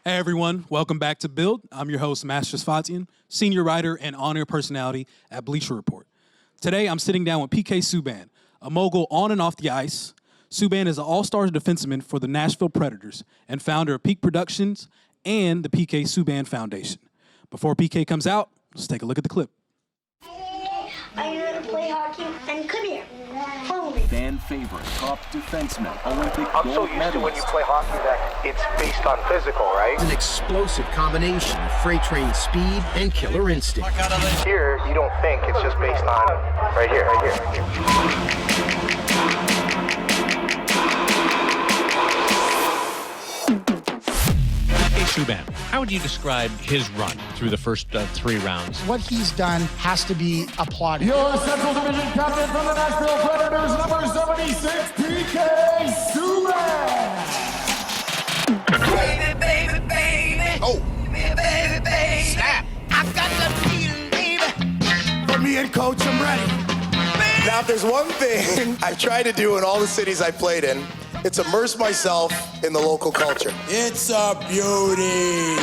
Hey everyone, welcome back to Build. I'm your host, Masters Fatian, senior writer and on-air personality at Bleacher Report. Today, I'm sitting down with PK Subban, a mogul on and off the ice. Subban is an all-star defenseman for the Nashville Predators and founder of Peak Productions and the PK Subban Foundation. Before PK comes out, let's take a look at the clip. I know to play hockey, and come here, follow me. Fan favorite, top defenseman, Olympic I'm so gold used to when you medalist. play hockey that it's based on physical, right? An explosive combination of freight train speed and killer instinct. Here, you don't think it's just based on right here. Subban, how would you describe his run through the first 3 rounds? What he's done has to be applauded. Your Central Division captain from the Nashville Predators, number 76, PK Subban. Baby. Oh. Baby. Snap. I got the feeling, baby. For me and Coach, I'm ready. Now, if there's one thing I've tried to do in all the cities I played in, it's immerse myself in the local culture. It's a beauty.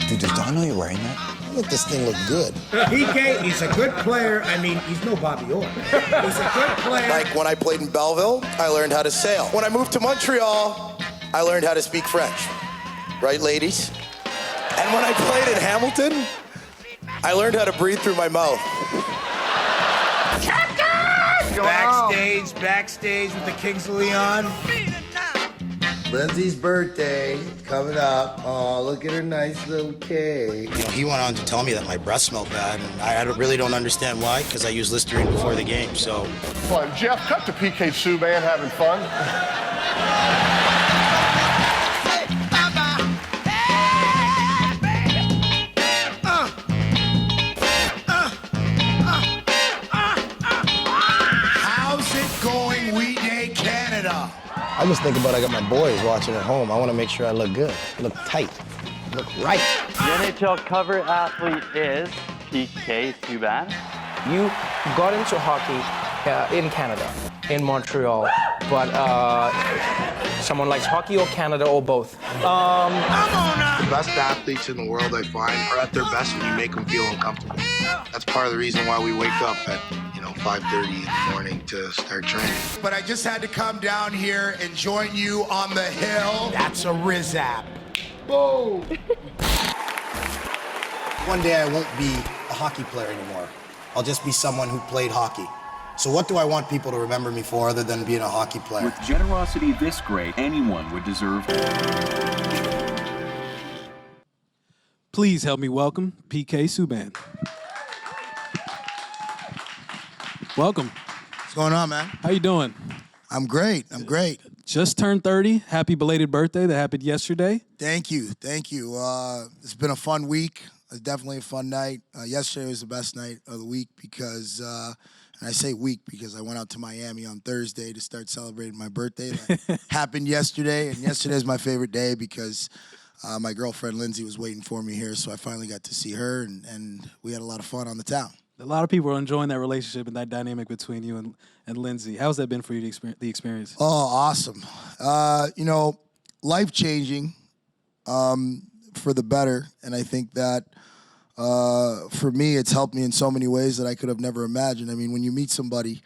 Dude, does Don know you're wearing that? Look, this thing look good. PK, he's a good player. I mean, he's no Bobby Orr. He's a good player. Like when I played in Belleville, I learned how to sail. When I moved to Montreal, I learned how to speak French. Right, ladies? And when I played in Hamilton, I learned how to breathe through my mouth. Backstage with the Kings of Leon. Lindsay's birthday coming up. Oh, look at her nice little cake. He went on to tell me that my breath smelled bad, and I really don't understand why, because I use Listerine before the game, so. Fun. Jeff, cut to PK Subban having fun. How's it going, We Day Canada? I just think about I got my boys watching at home. I want to make sure I look good, look tight, look right. The NHL cover athlete is PK Subban. You got into hockey in Canada, in Montreal, but someone likes hockey or Canada or both. The best athletes in the world, I find, are at their best when you make them feel uncomfortable. That's part of the reason why we wake up at 5:30 in the morning to start training. But I just had to come down here and join you on the hill. That's a Rizap. Boom. One day I won't be a hockey player anymore. I'll just be someone who played hockey. So what do I want people to remember me for other than being a hockey player? With generosity this great, anyone would deserve. Please help me welcome PK Subban. Welcome. What's going on, man? How you doing? I'm great. Just turned 30. Happy belated birthday that happened yesterday. Thank you. It's been a fun week. It's definitely a fun night. Yesterday was the best night of the week because, and I say week because I went out to Miami on Thursday to start celebrating my birthday. That happened yesterday, and yesterday is my favorite day because my girlfriend Lindsay was waiting for me here, so I finally got to see her, and we had a lot of fun on the town. A lot of people are enjoying that relationship and that dynamic between you and Lindsay. How's that been for you, the experience? Oh, awesome. Life-changing for the better. And I think that for me, it's helped me in so many ways that I could have never imagined. I mean, when you meet somebody,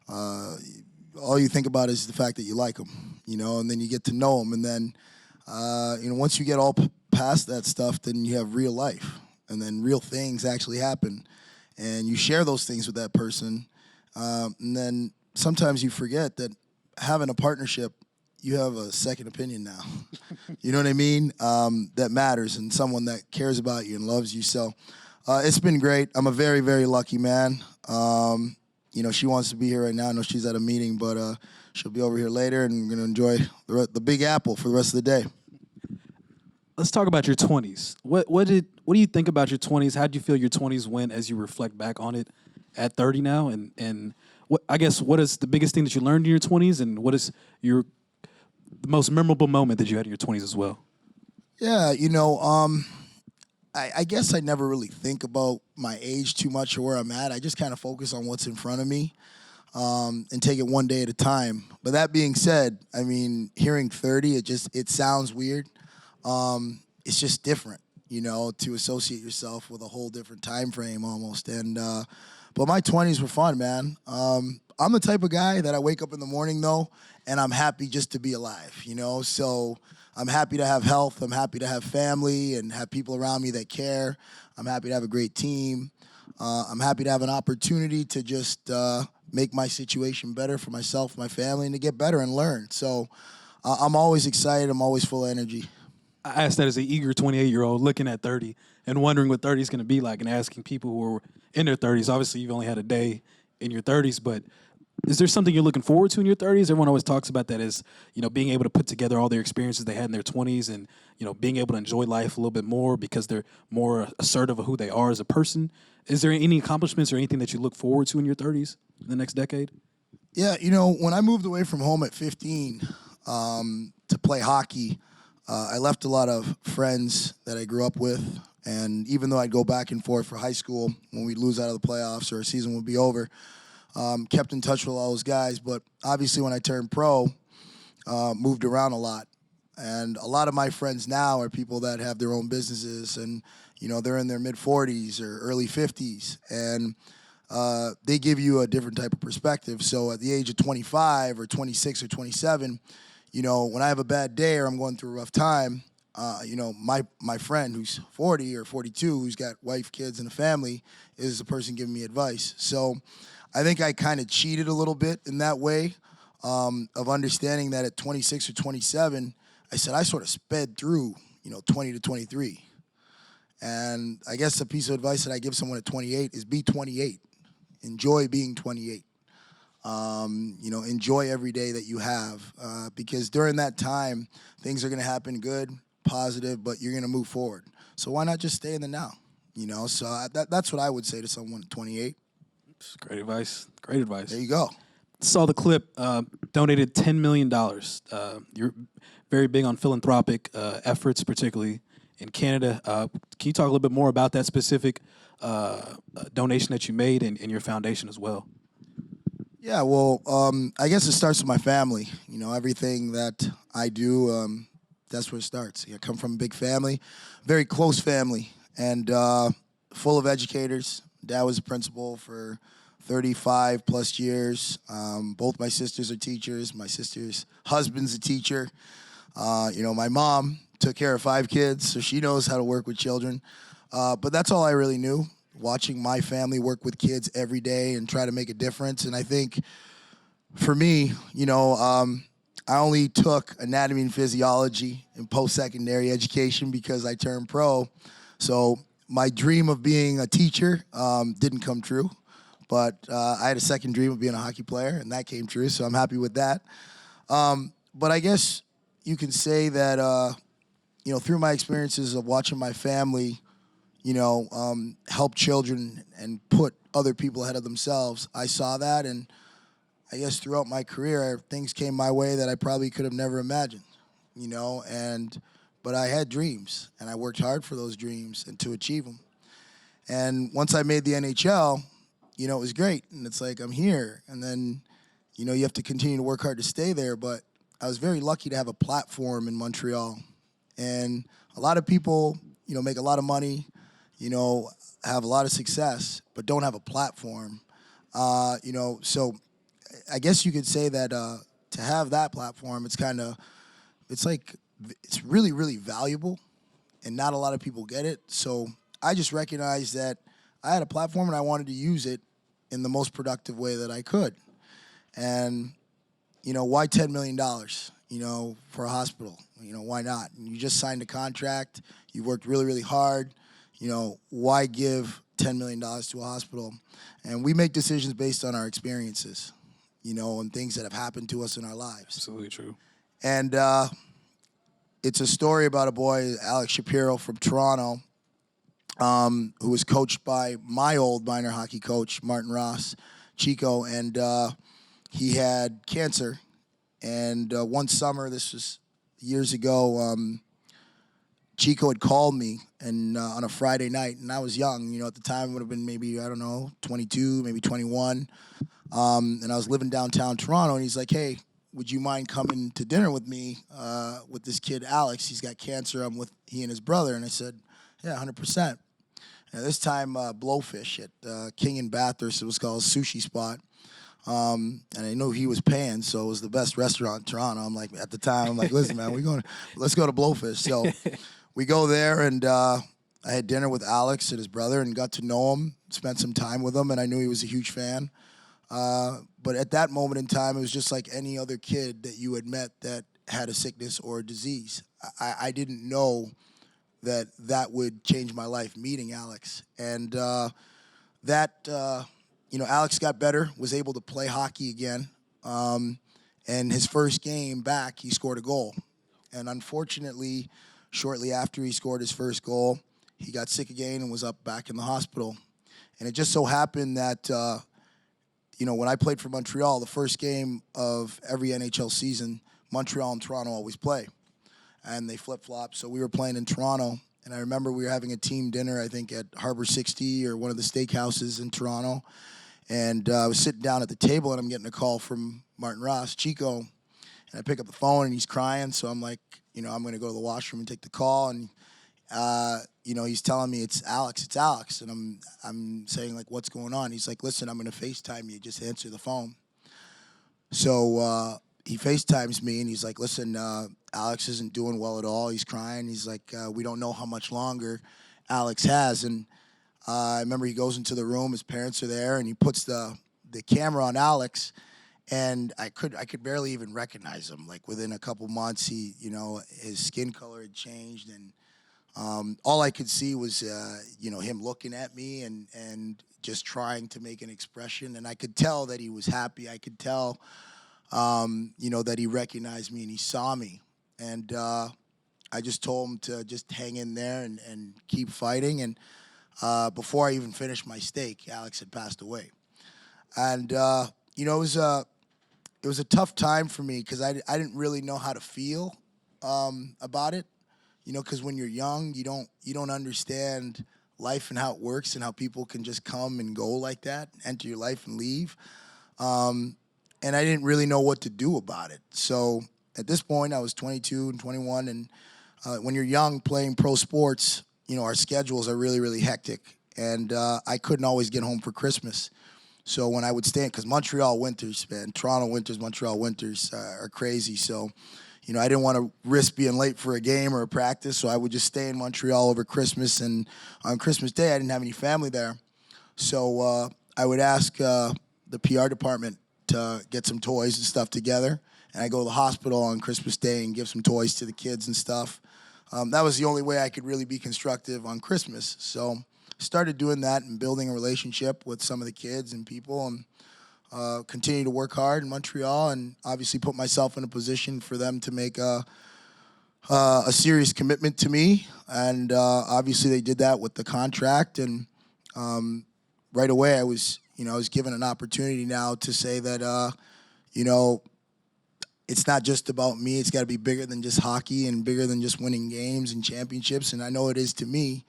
all you think about is the fact that you like them, and then you get to know them. And then, once you get all past that stuff, then you have real life. And then real things actually happen. And you share those things with that person. And then sometimes you forget that having a partnership, you have a second opinion now. You know what I mean? That matters, and someone that cares about you and loves you. So it's been great. I'm a very, very lucky man. She wants to be here right now. I know she's at a meeting, but she'll be over here later, and we're going to enjoy the Big Apple for the rest of the day. Let's talk about your 20s. What do you think about your 20s? How do you feel your 20s went as you reflect back on it at 30 now? And what is the biggest thing that you learned in your 20s, and what is the most memorable moment that you had in your 20s as well? Yeah, I guess I never really think about my age too much or where I'm at. I just kind of focus on what's in front of me and take it one day at a time. But that being said, I mean, hearing 30, it sounds weird. it's just different, to associate yourself with a whole different time frame almost. And but my 20s were fun, man. I'm the type of guy that I wake up in the morning though, and I'm happy just to be alive, So I'm happy to have health. I'm happy to have family and have people around me that care. I'm happy to have a great team. I'm happy to have an opportunity to just make my situation better for myself, my family, and to get better and learn. So I'm always excited. I'm always full of energy. I asked that as an eager 28-year-old looking at 30 and wondering what 30 is going to be like, and asking people who are in their 30s. Obviously, you've only had a day in your 30s, but is there something you're looking forward to in your 30s? Everyone always talks about that as, being able to put together all their experiences they had in their 20s and, being able to enjoy life a little bit more because they're more assertive of who they are as a person. Is there any accomplishments or anything that you look forward to in your 30s in the next decade? Yeah, when I moved away from home at 15 to play hockey, I left a lot of friends that I grew up with. And even though I'd go back and forth for high school when we'd lose out of the playoffs or a season would be over, kept in touch with all those guys. But obviously when I turned pro, moved around a lot. And a lot of my friends now are people that have their own businesses and, they're in their mid-40s or early 50s. And they give you a different type of perspective. So at the age of 25 or 26 or 27, when I have a bad day or I'm going through a rough time, my friend who's 40 or 42, who's got wife, kids, and a family, is the person giving me advice. So I think I kind of cheated a little bit in that way of understanding that at 26 or 27, I said I sort of sped through, 20 to 23. And I guess the piece of advice that I give someone at 28 is be 28. Enjoy being 28. Enjoy every day that you have because during that time, things are going to happen good, positive, but you're going to move forward. So why not just stay in the now? So that's what I would say to someone at 28. That's great advice. Great advice. There you go. Saw the clip, donated $10 million. You're very big on philanthropic efforts, particularly in Canada. Can you talk a little bit more about that specific donation that you made and your foundation as well? Yeah, well, I guess it starts with my family. Everything that I do, that's where it starts. I come from a big family, very close family, and full of educators. Dad was a principal for 35 plus years. Both my sisters are teachers. My sister's husband's a teacher. My mom took care of 5 kids, so she knows how to work with children. But that's all I really knew, watching my family work with kids every day and try to make a difference. And I think for me, I only took anatomy and physiology in post-secondary education because I turned pro. So my dream of being a teacher didn't come true. But I had a second dream of being a hockey player, and that came true, so I'm happy with that. But I guess you can say that, through my experiences of watching my family, help children and put other people ahead of themselves, I saw that, and I guess throughout my career, things came my way that I probably could have never imagined, but I had dreams, and I worked hard for those dreams and to achieve them. And once I made the NHL, it was great, and it's like I'm here, and then, you have to continue to work hard to stay there, but I was very lucky to have a platform in Montreal, and a lot of people, make a lot of money, have a lot of success, but don't have a platform, so I guess you could say that to have that platform, it's really, really valuable, and not a lot of people get it, so I just recognized that I had a platform and I wanted to use it in the most productive way that I could. And, why $10 million, for a hospital? Why not? And you just signed a contract. You worked really, really hard. Why give $10 million to a hospital? And we make decisions based on our experiences, and things that have happened to us in our lives. Absolutely true. And it's a story about a boy, Alex Shapiro from Toronto, who was coached by my old minor hockey coach, Martin Ross, Chico, and he had cancer. And one summer, this was years ago, Chico had called me and on a Friday night, and I was young. At the time, it would have been maybe, 22, maybe 21. And I was living downtown Toronto, and he's like, hey, would you mind coming to dinner with me with this kid, Alex? He's got cancer. I'm with he and his brother. And I said, yeah, 100%. And this time, Blowfish at King and Bathurst, it was called a sushi spot. And I knew he was paying, so it was the best restaurant in Toronto. I'm like, at the time, I'm like, listen, man, let's go to Blowfish. So we go there, and I had dinner with Alex and his brother and got to know him, spent some time with him, and I knew he was a huge fan. But at that moment in time, it was just like any other kid that you had met that had a sickness or a disease. I didn't know that would change my life, meeting Alex. And Alex got better, was able to play hockey again. And his first game back, he scored a goal. And unfortunately, shortly after he scored his first goal, he got sick again and was up back in the hospital. And it just so happened that, when I played for Montreal, the first game of every NHL season, Montreal and Toronto always play. And they flip-flop, so we were playing in Toronto. And I remember we were having a team dinner, I think, at Harbor 60 or one of the steakhouses in Toronto. And I was sitting down at the table, and I'm getting a call from Martin Ross, Chico. And I pick up the phone, and he's crying. So I'm like, I'm going to go to the washroom and take the call. And, he's telling me, it's Alex. And I'm saying, like, what's going on? He's like, listen, I'm going to FaceTime you. Just answer the phone. So he FaceTimes me, and he's like, listen, Alex isn't doing well at all. He's crying. He's like, we don't know how much longer Alex has. And I remember he goes into the room. His parents are there, and he puts the camera on Alex, and I could barely even recognize him. Like within a couple months, his skin color had changed, and all I could see was him looking at me and just trying to make an expression. And I could tell that he was happy. I could tell, that he recognized me and he saw me. And I just told him to just hang in there and keep fighting. And before I even finished my steak, Alex had passed away. And, it was a tough time for me because I didn't really know how to feel about it. Because when you're young, you don't understand life and how it works and how people can just come and go like that, enter your life and leave. And I didn't really know what to do about it. So at this point, I was 22 and 21, and when you're young playing pro sports, our schedules are really, really hectic, and I couldn't always get home for Christmas. So when I would stay, because Montreal winters, man, Toronto winters, Montreal winters are crazy. So, I didn't want to risk being late for a game or a practice, so I would just stay in Montreal over Christmas. And on Christmas Day, I didn't have any family there. So I would ask the PR department to get some toys and stuff together. And I go to the hospital on Christmas Day and give some toys to the kids and stuff. That was the only way I could really be constructive on Christmas. So started doing that and building a relationship with some of the kids and people, and continue to work hard in Montreal, and obviously put myself in a position for them to make a serious commitment to me. And obviously they did that with the contract. And right away I was given an opportunity now to say that, it's not just about me. It's got to be bigger than just hockey and bigger than just winning games and championships. And I know it is to me,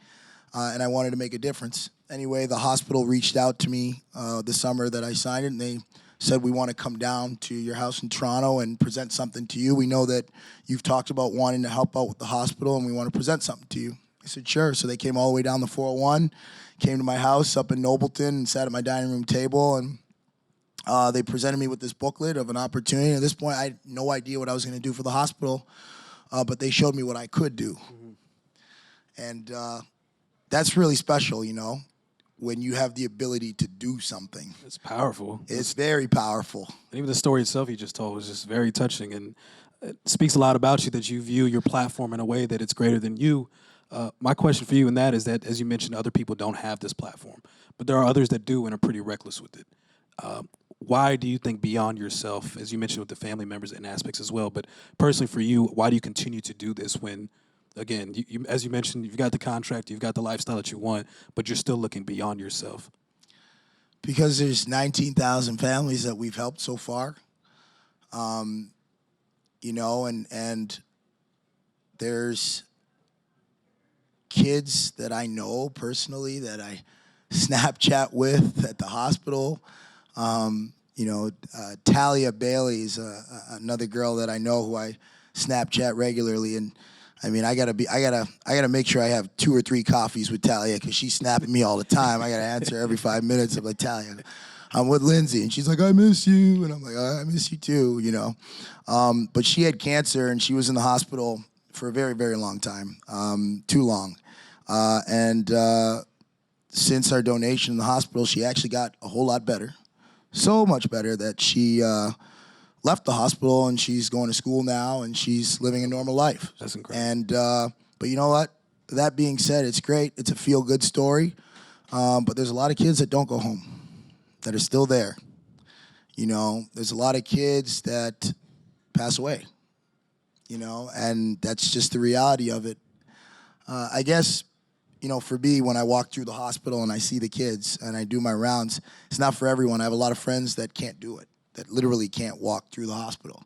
and I wanted to make a difference. Anyway, the hospital reached out to me the summer that I signed it, and they said, we want to come down to your house in Toronto and present something to you. We know that you've talked about wanting to help out with the hospital, and we want to present something to you. I said, sure. So they came all the way down the 401, came to my house up in Nobleton and sat at my dining room table, and they presented me with this booklet of an opportunity. At this point, I had no idea what I was going to do for the hospital, but they showed me what I could do. Mm-hmm. And that's really special, when you have the ability to do something. It's powerful. It's very powerful. And even the story itself you just told was just very touching, and it speaks a lot about you, that you view your platform in a way that it's greater than you. My question for you in that is that, as you mentioned, other people don't have this platform, but there are others that do and are pretty reckless with it. Why do you think beyond yourself, as you mentioned with the family members and aspects as well, but personally for you, why do you continue to do this when, again, you, as you mentioned, you've got the contract, you've got the lifestyle that you want, but you're still looking beyond yourself? Because there's 19,000 families that we've helped so far, and there's kids that I know personally that I Snapchat with at the hospital, Talia Bailey is another girl that I know who I Snapchat regularly, and I mean, I gotta make sure I have 2 or 3 coffees with Talia because she's snapping me all the time. I gotta answer every 5 minutes. I'm like, Talia, I'm with Lindsay, and she's like, I miss you, and I'm like, I miss you too, But she had cancer, and she was in the hospital for a very, very long time, too long, and since our donation in the hospital, she actually got a whole lot better, so much better that she left the hospital and she's going to school now and she's living a normal life. That's incredible. And but you know what? That being said, it's great. It's a feel-good story. But there's a lot of kids that don't go home, that are still there. There's a lot of kids that pass away. And that's just the reality of it. I guess, for me, when I walk through the hospital and I see the kids and I do my rounds, it's not for everyone. I have a lot of friends that can't do it, that literally can't walk through the hospital,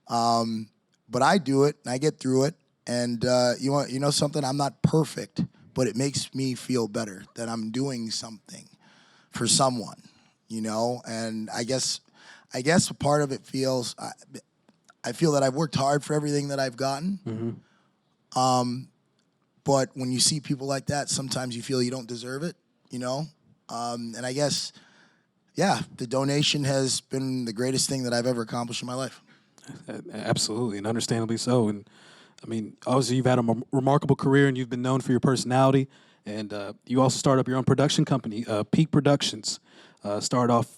But I do it, and I get through it, and you know something? I'm not perfect, but it makes me feel better that I'm doing something for someone, And I guess a part of it feels, I feel that I've worked hard for everything that I've gotten. Mm-hmm. But when you see people like that, sometimes you feel you don't deserve it, And I guess, yeah, the donation has been the greatest thing that I've ever accomplished in my life. Absolutely, and understandably so. And I mean, obviously, you've had a remarkable career, and you've been known for your personality. And you also started up your own production company, Peak Productions. Started off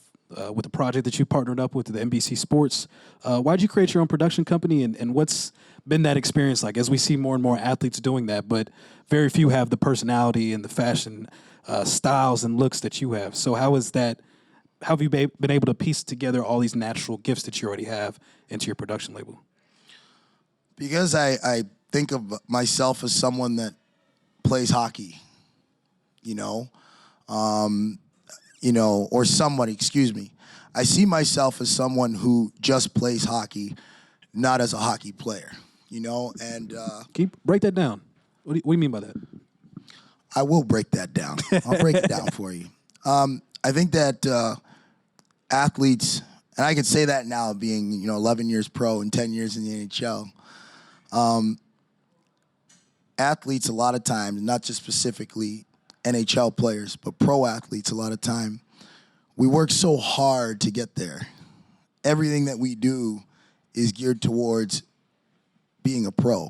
with a project that you partnered up with the NBC Sports. Why did you create your own production company, and what's been that experience like? As we see more and more athletes doing that, but very few have the personality and the fashion styles and looks that you have. So how is that? How have you been able to piece together all these natural gifts that you already have into your production label? Because I think of myself as someone that plays hockey, or somebody, excuse me. I see myself as someone who just plays hockey, not as a hockey player, and... break that down. What do you mean by that? I will break that down. I'll break it down for you. I think that athletes, and I can say that now being, 11 years pro and 10 years in the NHL, athletes a lot of times, not just specifically NHL players, but pro athletes a lot of time, we work so hard to get there. Everything that we do is geared towards being a pro.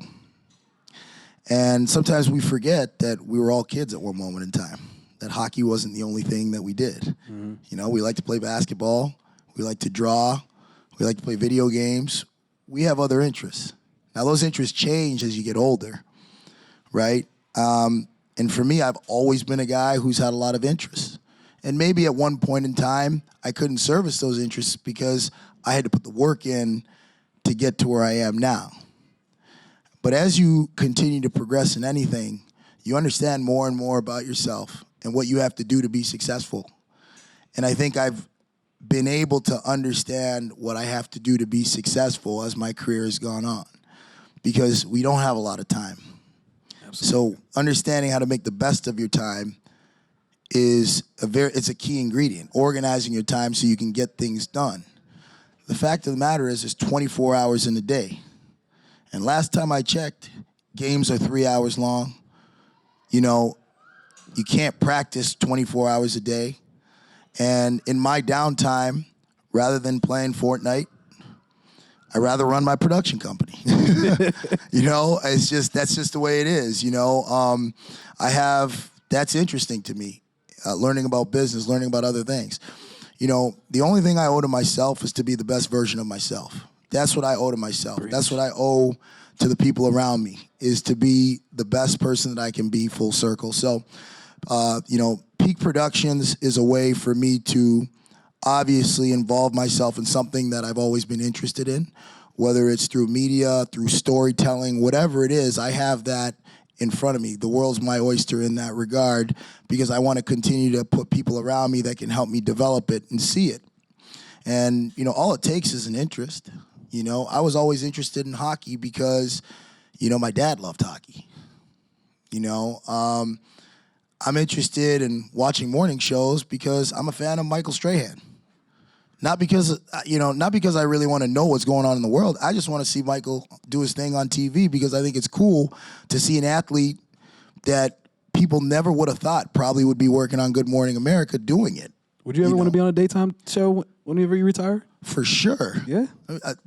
And sometimes we forget that we were all kids at one moment in time, that hockey wasn't the only thing that we did. Mm-hmm. We like to play basketball, we like to draw, we like to play video games. We have other interests. Now, those interests change as you get older, right? And for me, I've always been a guy who's had a lot of interests. And maybe at one point in time, I couldn't service those interests because I had to put the work in to get to where I am now. But as you continue to progress in anything, you understand more and more about yourself and what you have to do to be successful. And I think I've been able to understand what I have to do to be successful as my career has gone on, because we don't have a lot of time. Absolutely. So understanding how to make the best of your time is it's a key ingredient. Organizing your time so you can get things done. The fact of the matter is there's 24 hours in a day. And last time I checked, games are 3 hours long. You can't practice 24 hours a day. And in my downtime, rather than playing Fortnite, I'd rather run my production company. That's just the way it is. That's interesting to me, learning about business, learning about other things. The only thing I owe to myself is to be the best version of myself. That's what I owe to myself. That's what I owe to the people around me, is to be the best person that I can be, full circle. So, Peak Productions is a way for me to obviously involve myself in something that I've always been interested in, whether it's through media, through storytelling, whatever it is. I have that in front of me. The world's my oyster in that regard, because I want to continue to put people around me that can help me develop it and see it. And, all it takes is an interest. I was always interested in hockey because, my dad loved hockey. I'm interested in watching morning shows because I'm a fan of Michael Strahan. Not because I really want to know what's going on in the world. I just want to see Michael do his thing on TV because I think it's cool to see an athlete that people never would have thought probably would be working on Good Morning America doing it. Would you ever want to be on a daytime show whenever you retire? For sure. Yeah.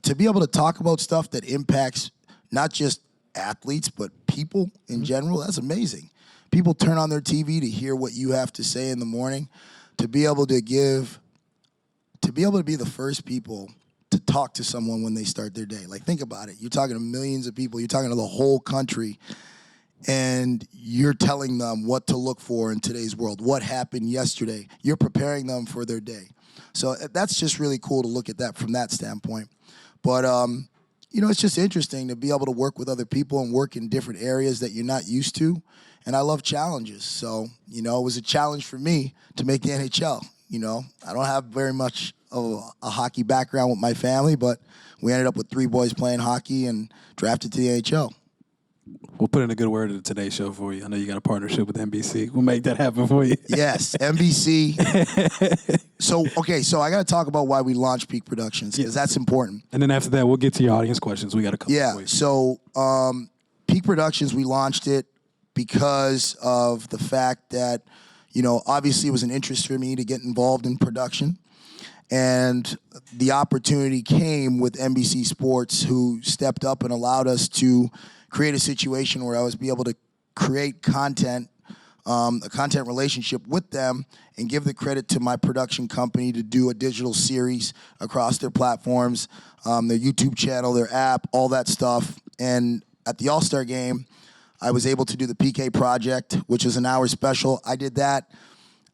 To be able to talk about stuff that impacts not just athletes, but people in general, that's amazing. People turn on their TV to hear what you have to say in the morning. To be able to be the first people to talk to someone when they start their day. Like, think about it. You're talking to millions of people. You're talking to the whole country. And you're telling them what to look for in today's world, what happened yesterday. You're preparing them for their day. So that's just really cool to look at that from that standpoint. But, it's just interesting to be able to work with other people and work in different areas that you're not used to. And I love challenges. So, it was a challenge for me to make the NHL. I don't have very much of a hockey background with my family, but we ended up with 3 boys playing hockey and drafted to the NHL. We'll put in a good word in the Today Show for you. I know you got a partnership with NBC. We'll make that happen for you. Yes, NBC. So I got to talk about why we launched Peak Productions, because that's important. And then after that, we'll get to your audience questions. We got a couple for you. So Peak Productions, we launched it because of the fact that, obviously it was an interest for me to get involved in production. And the opportunity came with NBC Sports, who stepped up and allowed us to create a situation where I was be able to create content, a content relationship with them, and give the credit to my production company to do a digital series across their platforms, their YouTube channel, their app, all that stuff. And at the All-Star game, I was able to do the PK Project, which is an hour special. I did that.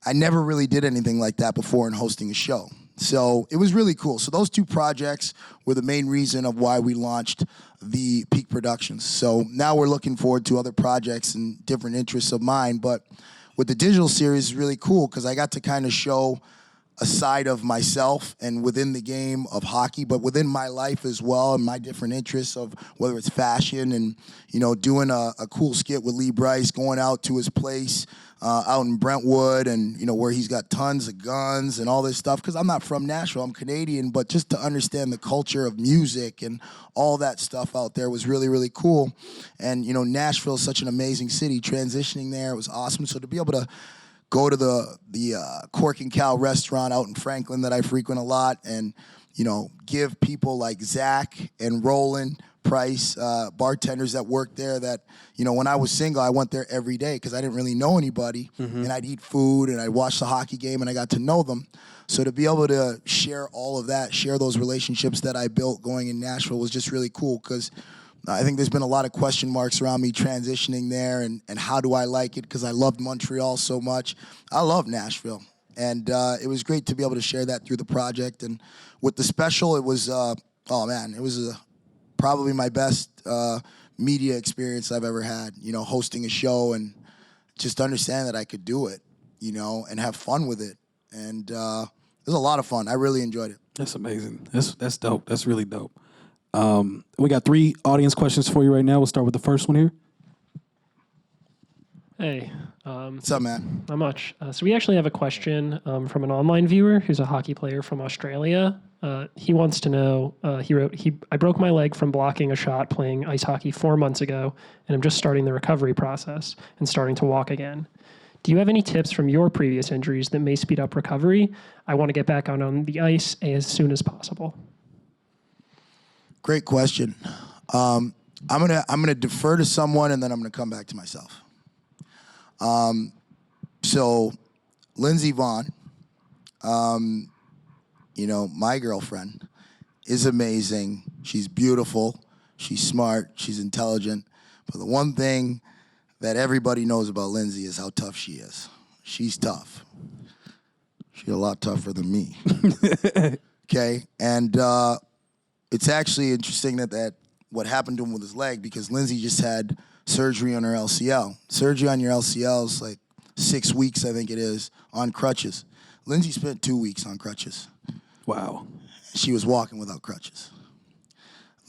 I never really did anything like that before in hosting a show. So it was really cool. So those 2 projects were the main reason of why we launched the Peak Productions. So now we're looking forward to other projects and different interests of mine. But with the digital series, it's really cool because I got to kind of show a side of myself and within the game of hockey, but within my life as well and my different interests of whether it's fashion and, doing a cool skit with Lee Bryce, going out to his place out in Brentwood and, where he's got tons of guns and all this stuff. Because I'm not from Nashville, I'm Canadian, but just to understand the culture of music and all that stuff out there was really, really cool. And, Nashville is such an amazing city. Transitioning there, it was awesome. So to be able to go to the Cork and Cow restaurant out in Franklin that I frequent a lot and, give people like Zach and Roland Price, bartenders that work there that, when I was single, I went there every day because I didn't really know anybody. Mm-hmm. And I'd eat food and I'd watch the hockey game and I got to know them. So to be able to share all of that, share those relationships that I built going in Nashville was just really cool because I think there's been a lot of question marks around me transitioning there and how do I like it because I loved Montreal so much. I love Nashville. And it was great to be able to share that through the project. And with the special, it was, it was probably my best media experience I've ever had, hosting a show and just understand that I could do it, and have fun with it. And it was a lot of fun. I really enjoyed it. That's amazing. That's dope. That's really dope. We got 3 audience questions for you right now. We'll start with the first one here. Hey. What's up, man? Not much. So we actually have a question from an online viewer who's a hockey player from Australia. He wants to know, he wrote, I broke my leg from blocking a shot playing ice hockey 4 months ago, and I'm just starting the recovery process and starting to walk again. Do you have any tips from your previous injuries that may speed up recovery? I want to get back on the ice as soon as possible. Great question. I'm gonna defer to someone and then I'm gonna come back to myself. So Lindsey Vonn, my girlfriend, is amazing. She's beautiful. She's smart. She's intelligent. But the one thing that everybody knows about Lindsey is how tough she is. She's tough. She's a lot tougher than me. Okay? And it's actually interesting that what happened to him with his leg because Lindsey just had surgery on her LCL. Surgery on your LCL is like 6 weeks, I think it is, on crutches. Lindsey spent 2 weeks on crutches. Wow. She was walking without crutches.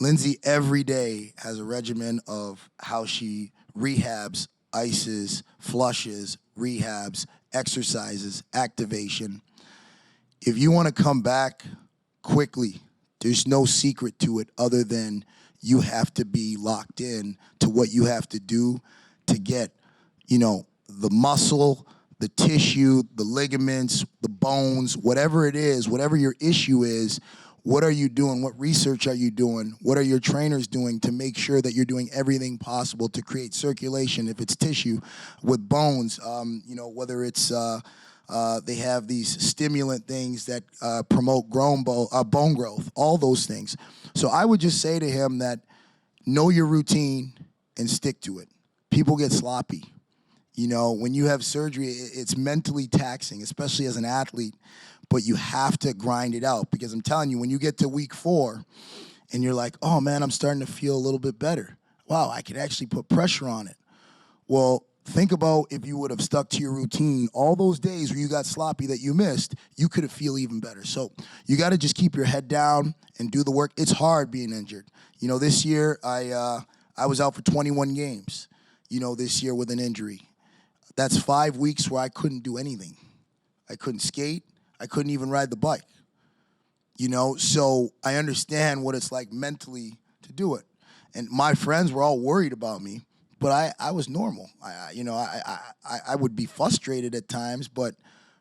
Lindsey every day has a regimen of how she rehabs, ices, flushes, rehabs, exercises, activation. If you want to come back quickly. There's no secret to it other than you have to be locked in to what you have to do to get, the muscle, the tissue, the ligaments, the bones, whatever it is, whatever your issue is, what are you doing? What research are you doing? What are your trainers doing to make sure that you're doing everything possible to create circulation if it's tissue with bones, whether it's they have these stimulant things that promote bone growth, all those things. So I would just say to him that know your routine and stick to it. People get sloppy. When you have surgery, it's mentally taxing, especially as an athlete, but you have to grind it out because I'm telling you, when you get to week 4 and you're like, oh man, I'm starting to feel a little bit better. Wow, I can actually put pressure on it. Well, think about if you would have stuck to your routine all those days where you got sloppy that you missed, you could have feel even better. So you got to just keep your head down and do the work. It's hard being injured. This year I was out for 21 games, this year with an injury. That's 5 weeks where I couldn't do anything. I couldn't skate. I couldn't even ride the bike. So I understand what it's like mentally to do it. And my friends were all worried about me. But I was normal. I would be frustrated at times, but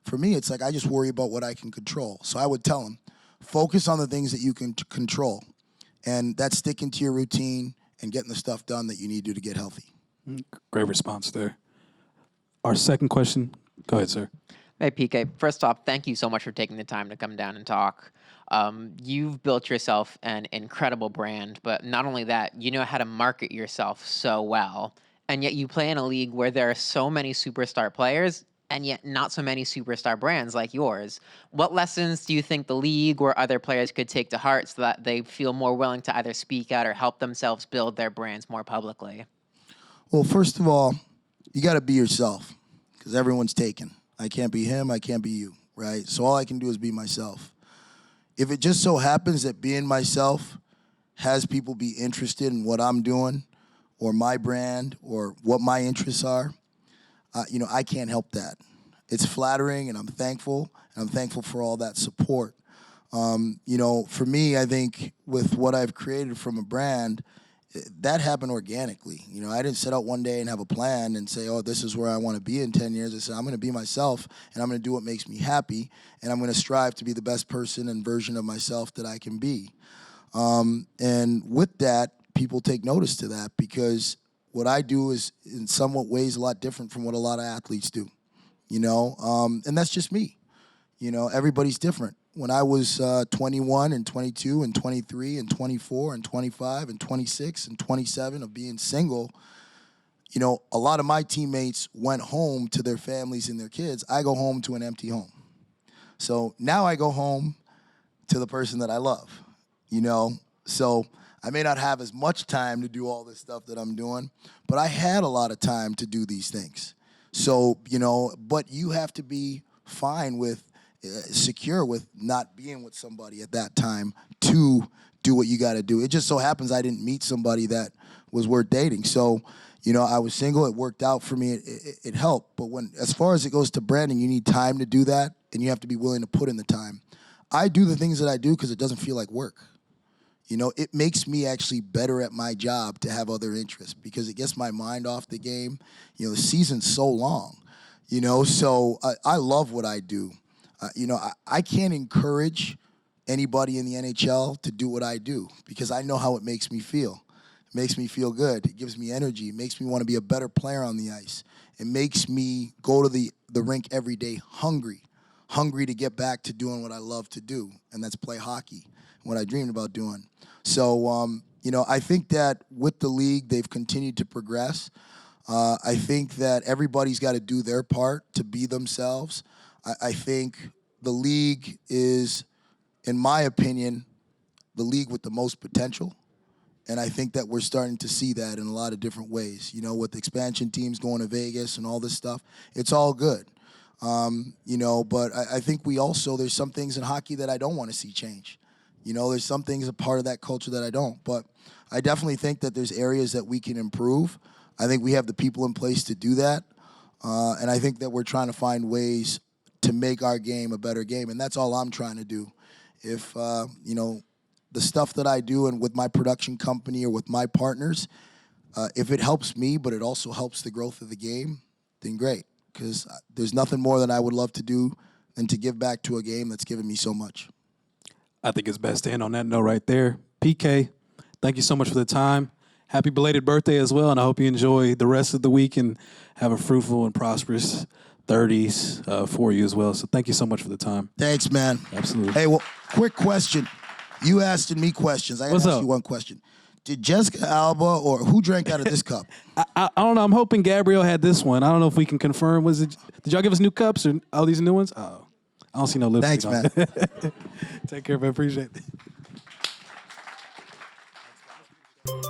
for me, it's like I just worry about what I can control. So I would tell them, focus on the things that you can control, and that's sticking to your routine and getting the stuff done that you need to get healthy. Great response there. Our second question, go ahead, sir. Hey, PK. First off, thank you so much for taking the time to come down and talk. You've built yourself an incredible brand, but not only that, you know how to market yourself so well. And yet you play in a league where there are so many superstar players and yet not so many superstar brands like yours. What lessons do you think the league or other players could take to heart so that they feel more willing to either speak out or help themselves build their brands more publicly? Well, first of all, you got to be yourself because everyone's taken. I can't be him, I can't be you, right? So all I can do is be myself. If it just so happens that being myself has people be interested in what I'm doing or my brand or what my interests are, I can't help that. It's flattering, and I'm thankful for all that support. For me, I think with what I've created from a brand, that happened organically. I didn't set out one day and have a plan and say, oh, this is where I want to be in 10 years. I said, I'm going to be myself, and I'm going to do what makes me happy, and I'm going to strive to be the best person and version of myself that I can be. And with that, people take notice to that because what I do is in somewhat ways a lot different from what a lot of athletes do, and that's just me. Everybody's different. When I was 21 and 22 and 23 and 24 and 25 and 26 and 27 of being single, a lot of my teammates went home to their families and their kids. I go home to an empty home. So now I go home to the person that I love, So I may not have as much time to do all this stuff that I'm doing, but I had a lot of time to do these things. So, but you have to be fine with secure with not being with somebody at that time to do what you got to do. It just so happens I didn't meet somebody that was worth dating. So, I was single. It worked out for me. It helped. But as far as it goes to branding, you need time to do that, and you have to be willing to put in the time. I do the things that I do because it doesn't feel like work. It makes me actually better at my job to have other interests because it gets my mind off the game. The season's so long, so I love what I do. I can't encourage anybody in the NHL to do what I do because I know how it makes me feel. It makes me feel good. It gives me energy. It makes me want to be a better player on the ice. It makes me go to the rink every day hungry to get back to doing what I love to do, and that's play hockey, what I dreamed about doing. So, I think that with the league, they've continued to progress. I think that everybody's got to do their part to be themselves. I think the league is, in my opinion, the league with the most potential. And I think that we're starting to see that in a lot of different ways. With expansion teams going to Vegas and all this stuff, it's all good. But I think there's some things in hockey that I don't want to see change. There's some things a part of that culture that I don't. But I definitely think that there's areas that we can improve. I think we have the people in place to do that. And I think that we're trying to find ways to make our game a better game. And that's all I'm trying to do If, the stuff that I do and with my production company or with my partners, if it helps me, but it also helps the growth of the game, then great. Because there's nothing more than I would love to do than to give back to a game that's given me so much. I think it's best to end on that note right there. PK, thank you so much for the time. Happy belated birthday as well, and I hope you enjoy the rest of the week and have a fruitful and prosperous 30s for you as well. So thank you so much for the time. Thanks, man. Absolutely. Hey, well, quick question. You asking me questions. I gotta ask you one question. Did Jessica Alba or who drank out of this cup? I don't know. I'm hoping Gabrielle had this one. I don't know if we can confirm. Did y'all give us new cups or all these new ones? Oh, I don't see no lipstick. Thanks, man. Take care, man. Appreciate it.